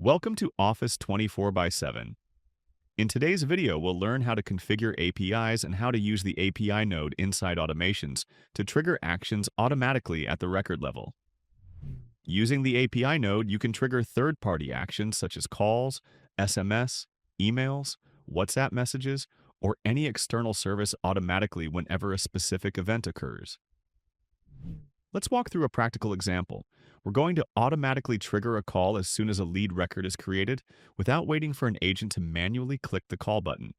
Welcome to Office 24by7. In today's video, we'll learn how to configure APIs and how to use the API node inside automations to trigger actions automatically at the record level. Using the API node, you can trigger third-party actions such as calls, SMS, emails, WhatsApp messages, or any external service automatically whenever a specific event occurs. Let's walk through a practical example. We're going to automatically trigger a call as soon as a lead record is created without waiting for an agent to manually click the call button.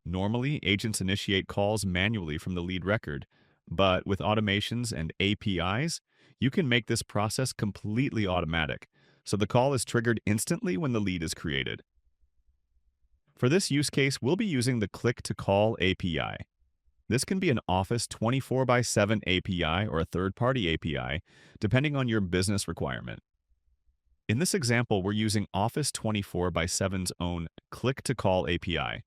Normally, agents initiate calls manually from the lead record, but with automations and APIs, you can make this process completely automatic, so the call is triggered instantly when the lead is created. For this use case, we'll be using the Click to Call API. This can be an Office 24by7 API or a third-party API, depending on your business requirement. In this example, we're using Office 24by7's own Click to Call API.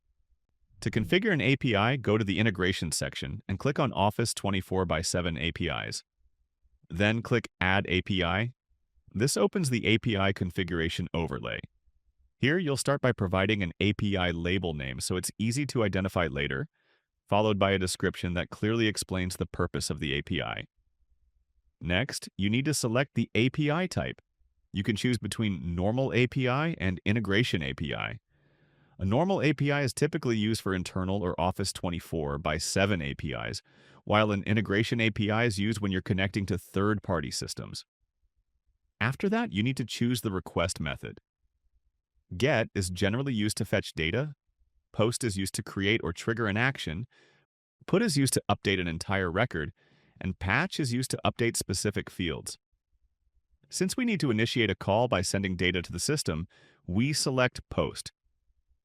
To configure an API, go to the Integration section and click on Office 24by7 APIs. Then click Add API. This opens the API configuration overlay. Here, you'll start by providing an API label name so it's easy to identify later, followed by a description that clearly explains the purpose of the API. Next, you need to select the API type. You can choose between Normal API and Integration API. A normal API is typically used for internal or Office 24by7 APIs, while an Integration API is used when you're connecting to third-party systems. After that, you need to choose the request method. Get is generally used to fetch data, Post is used to create or trigger an action, Put is used to update an entire record, and Patch is used to update specific fields. Since we need to initiate a call by sending data to the system, we select Post.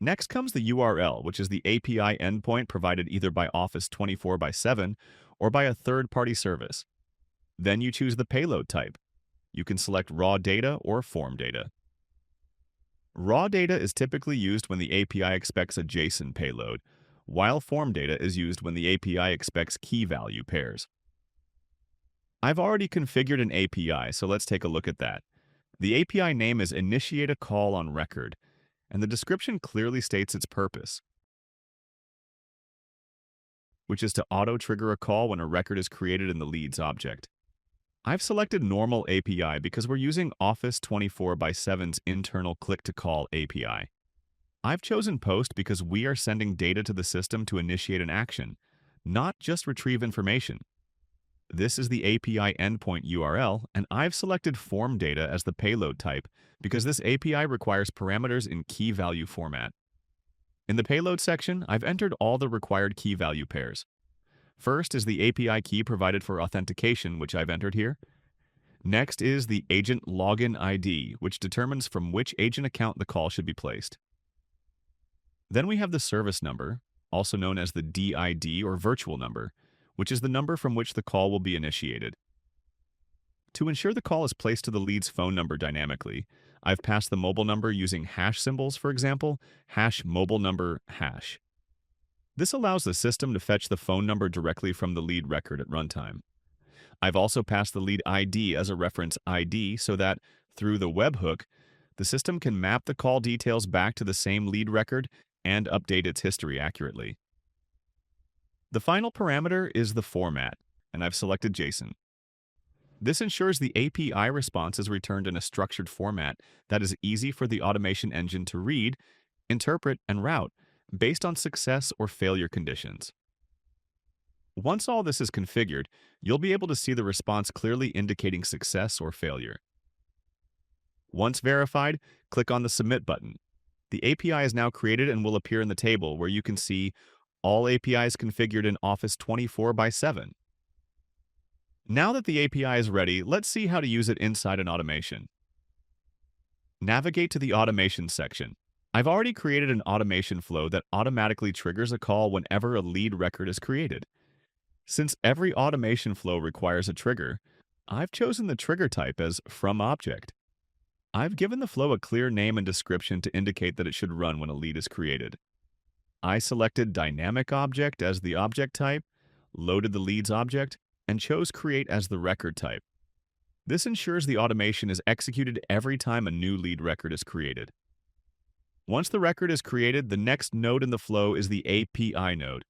Next comes the URL, which is the API endpoint provided either by Office 24by7 or by a third-party service. Then you choose the payload type. You can select raw data or form data. Raw data is typically used when the API expects a JSON payload, while form data is used when the API expects key-value pairs. I've already configured an API, so let's take a look at that. The API name is Initiate a Call on Record, and the description clearly states its purpose, which is to auto-trigger a call when a record is created in the leads object. I've selected Normal API because we're using Office 24by7's internal Click-to-Call API. I've chosen Post because we are sending data to the system to initiate an action, not just retrieve information. This is the API endpoint URL, and I've selected Form Data as the payload type because this API requires parameters in key-value format. In the Payload section, I've entered all the required key-value pairs. First is the API key provided for authentication, which I've entered here. Next is the agent login ID, which determines from which agent account the call should be placed. Then we have the service number, also known as the DID or virtual number, which is the number from which the call will be initiated. To ensure the call is placed to the lead's phone number dynamically, I've passed the mobile number using hash symbols, for example, hash mobile number hash. This allows the system to fetch the phone number directly from the lead record at runtime. I've also passed the lead ID as a reference ID so that, through the webhook, the system can map the call details back to the same lead record and update its history accurately. The final parameter is the format, and I've selected JSON. This ensures the API response is returned in a structured format that is easy for the automation engine to read, interpret, and route, based on success or failure conditions. Once all this is configured, you'll be able to see the response clearly indicating success or failure. Once verified, click on the Submit button. The API is now created and will appear in the table where you can see all APIs configured in Office 24by7. Now that the API is ready, let's see how to use it inside an automation. Navigate to the Automation section. I've already created an automation flow that automatically triggers a call whenever a lead record is created. Since every automation flow requires a trigger, I've chosen the trigger type as FromObject. I've given the flow a clear name and description to indicate that it should run when a lead is created. I selected Dynamic Object as the object type, loaded the leads object, and chose Create as the record type. This ensures the automation is executed every time a new lead record is created. Once the record is created, the next node in the flow is the API node.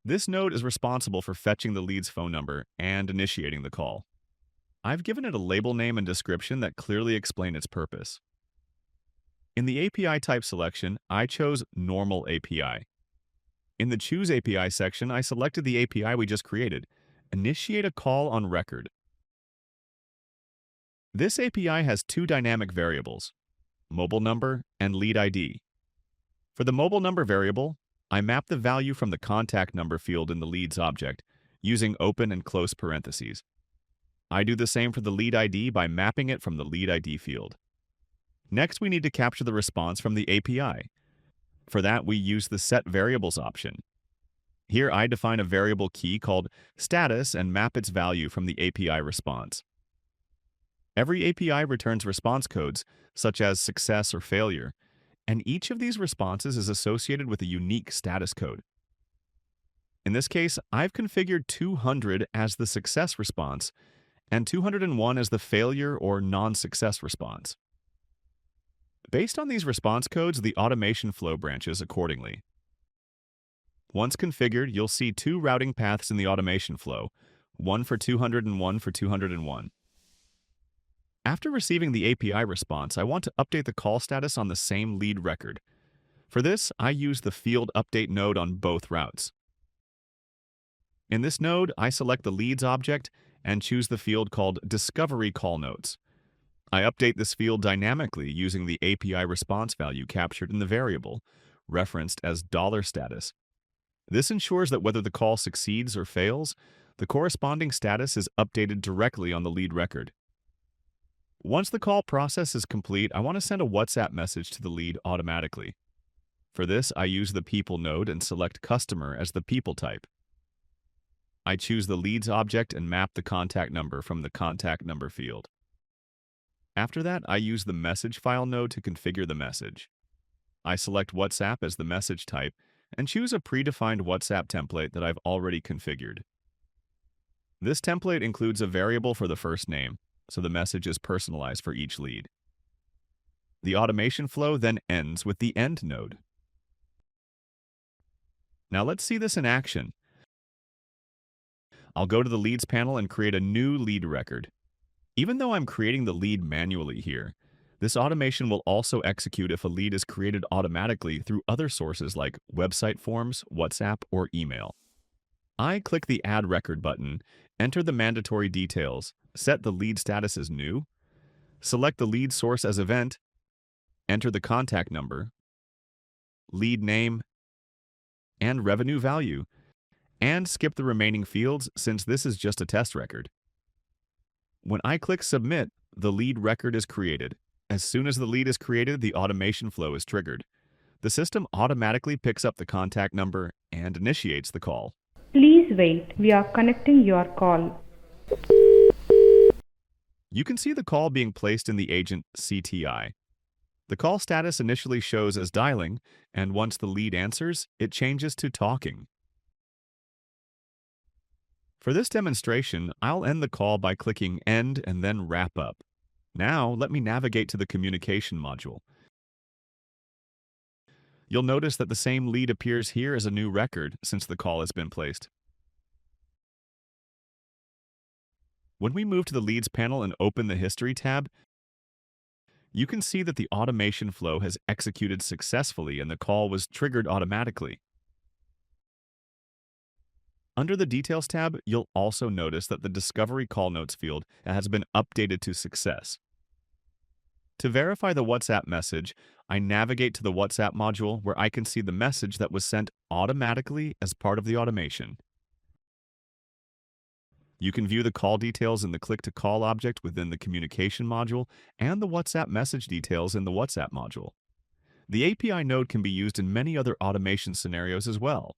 This node is responsible for fetching the lead's phone number and initiating the call. I've given it a label name and description that clearly explain its purpose. In the API type selection, I chose Normal API. In the Choose API section, I selected the API we just created, Initiate a Call on Record. This API has two dynamic variables, mobile number and lead ID. For the mobile number variable, I map the value from the contact number field in the leads object using open and close parentheses. I do the same for the lead ID by mapping it from the lead ID field. Next, we need to capture the response from the API. For that, we use the Set Variables option. Here, I define a variable key called status and map its value from the API response. Every API returns response codes, such as success or failure, and each of these responses is associated with a unique status code. In this case, I've configured 200 as the success response and 201 as the failure or non-success response. Based on these response codes, the automation flow branches accordingly. Once configured, you'll see two routing paths in the automation flow, one for 200 and one for 201. After receiving the API response, I want to update the call status on the same lead record. For this, I use the Field Update node on both routes. In this node, I select the Leads object and choose the field called Discovery Call Notes. I update this field dynamically using the API response value captured in the variable, referenced as $status. This ensures that whether the call succeeds or fails, the corresponding status is updated directly on the lead record. Once the call process is complete, I want to send a WhatsApp message to the lead automatically. For this, I use the People node and select Customer as the People type. I choose the Leads object and map the contact number from the Contact Number field. After that, I use the Message File node to configure the message. I select WhatsApp as the message type and choose a predefined WhatsApp template that I've already configured. This template includes a variable for the first name, so the message is personalized for each lead. The automation flow then ends with the End node. Now let's see this in action. I'll go to the Leads panel and create a new lead record. Even though I'm creating the lead manually here, this automation will also execute if a lead is created automatically through other sources like website forms, WhatsApp, or email. I click the Add Record button, enter the mandatory details, set the lead status as new, select the lead source as event, enter the contact number, lead name, and revenue value, and skip the remaining fields since this is just a test record. When I click Submit, the lead record is created. As soon as the lead is created, the automation flow is triggered. The system automatically picks up the contact number and initiates the call. Please wait, we are connecting your call. You can see the call being placed in the agent CTI. The call status initially shows as dialing, and once the lead answers, it changes to talking. For this demonstration, I'll end the call by clicking End and then Wrap Up. Now, let me navigate to the Communication module. You'll notice that the same lead appears here as a new record since the call has been placed. When we move to the Leads panel and open the History tab, you can see that the automation flow has executed successfully and the call was triggered automatically. Under the Details tab, you'll also notice that the Discovery Call Notes field has been updated to Success. To verify the WhatsApp message, I navigate to the WhatsApp module where I can see the message that was sent automatically as part of the automation. You can view the call details in the Click to Call object within the Communication module and the WhatsApp message details in the WhatsApp module. The API node can be used in many other automation scenarios as well.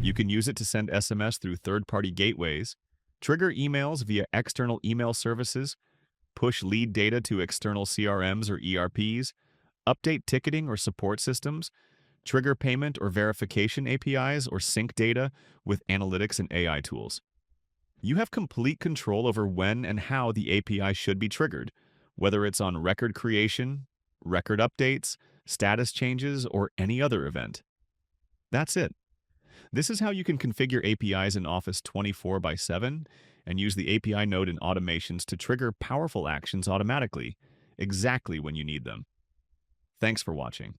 You can use it to send SMS through third-party gateways, trigger emails via external email services, push lead data to external CRMs or ERPs, update ticketing or support systems, trigger payment or verification APIs, or sync data with analytics and AI tools. You have complete control over when and how the API should be triggered, whether it's on record creation, record updates, status changes, or any other event. That's it. This is how you can configure APIs in Office 24 by 7 and use the API node in automations to trigger powerful actions automatically, exactly when you need them. Thanks for watching.